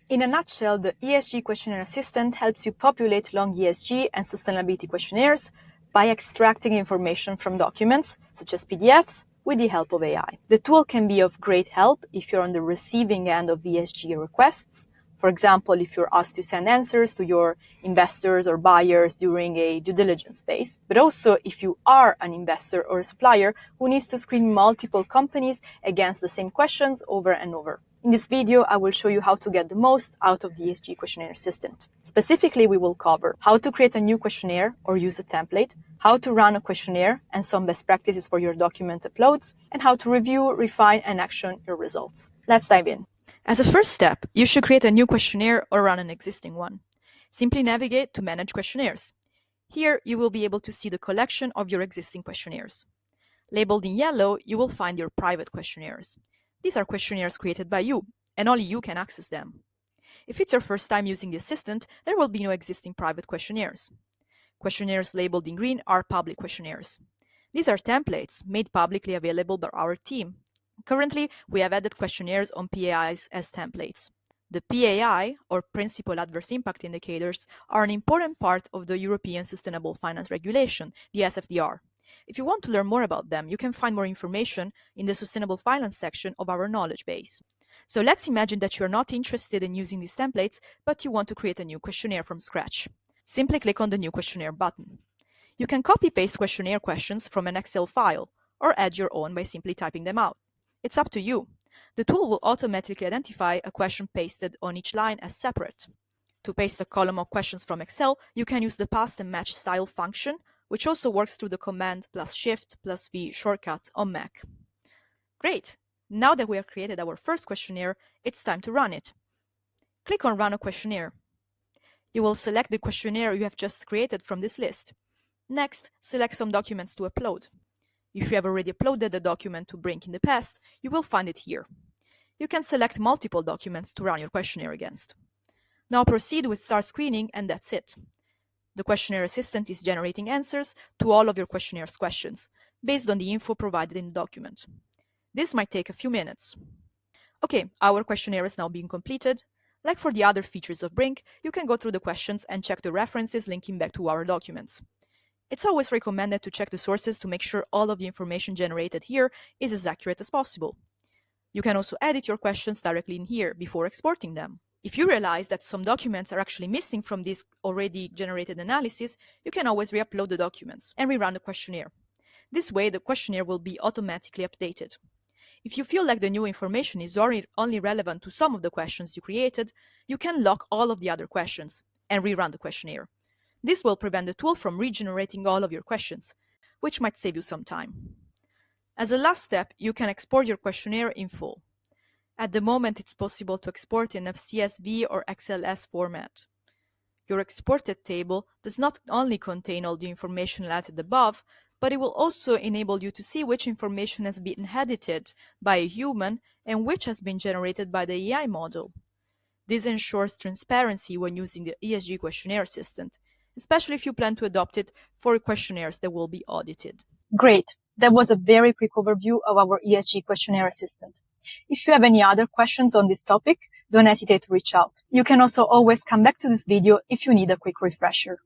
In a nutshell, the ESG Questionnaire Assistant helps you populate long ESG and sustainability questionnaires by extracting information from documents, such as PDFs, with the help of AI. The tool can be of great help if you're on the receiving end of ESG requests. For example, if you're asked to send answers to your investors or buyers during a due diligence phase, but also if you are an investor or a supplier who needs to screen multiple companies against the same questions over and over. In this video, I will show you how to get the most out of the ESG Questionnaire Assistant. Specifically, we will cover how to create a new questionnaire or use a template, how to run a questionnaire and some best practices for your document uploads, and how to review, refine, and action your results. Let's dive in. As a first step, you should create a new questionnaire or run an existing one. Simply navigate to Manage Questionnaires. Here, you will be able to see the collection of your existing questionnaires. Labeled in yellow, you will find your private questionnaires. These are questionnaires created by you, and only you can access them. If it's your first time using the assistant, there will be no existing private questionnaires. Questionnaires labeled in green are public questionnaires. These are templates made publicly available by our team. Currently, we have added questionnaires on PAIs as templates. The PAI, or Principal Adverse Impact Indicators, are an important part of the European Sustainable Finance Regulation, the SFDR. If you want to learn more about them, you can find more information in the Sustainable Finance section of our knowledge base. So let's imagine that you are not interested in using these templates, but you want to create a new questionnaire from scratch. Simply click on the New Questionnaire button. You can copy-paste questionnaire questions from an Excel file, or add your own by simply typing them out. It's up to you. The tool will automatically identify a question pasted on each line as separate. To paste a column of questions from Excel, you can use the Past and Match Style function, which also works through the Command + Shift + V shortcut on Mac. Great! Now that we have created our first questionnaire, it's time to run it. Click on Run a Questionnaire. You will select the questionnaire you have just created from this list. Next, select some documents to upload. If you have already uploaded a document to Briink in the past, you will find it here. You can select multiple documents to run your questionnaire against. Now proceed with Start Screening, and that's it. The Questionnaire Assistant is generating answers to all of your questionnaires questions, based on the info provided in the document. This might take a few minutes. Okay, our questionnaire is now being completed. Like for the other features of Briink, you can go through the questions and check the references linking back to our documents. It's always recommended to check the sources to make sure all of the information generated here is as accurate as possible. You can also edit your questions directly in here before exporting them. If you realize that some documents are actually missing from this already generated analysis, you can always re-upload the documents and rerun the questionnaire. This way, the questionnaire will be automatically updated. If you feel like the new information is only relevant to some of the questions you created, you can lock all of the other questions and rerun the questionnaire. This will prevent the tool from regenerating all of your questions, which might save you some time. As a last step, you can export your questionnaire in full. At the moment, it's possible to export in a CSV or XLS format. Your exported table does not only contain all the information added above, but it will also enable you to see which information has been edited by a human and which has been generated by the AI model. This ensures transparency when using the ESG Questionnaire Assistant, especially if you plan to adopt it for questionnaires that will be audited. Great! That was a very quick overview of our ESG Questionnaire Assistant. If you have any other questions on this topic, don't hesitate to reach out. You can also always come back to this video if you need a quick refresher.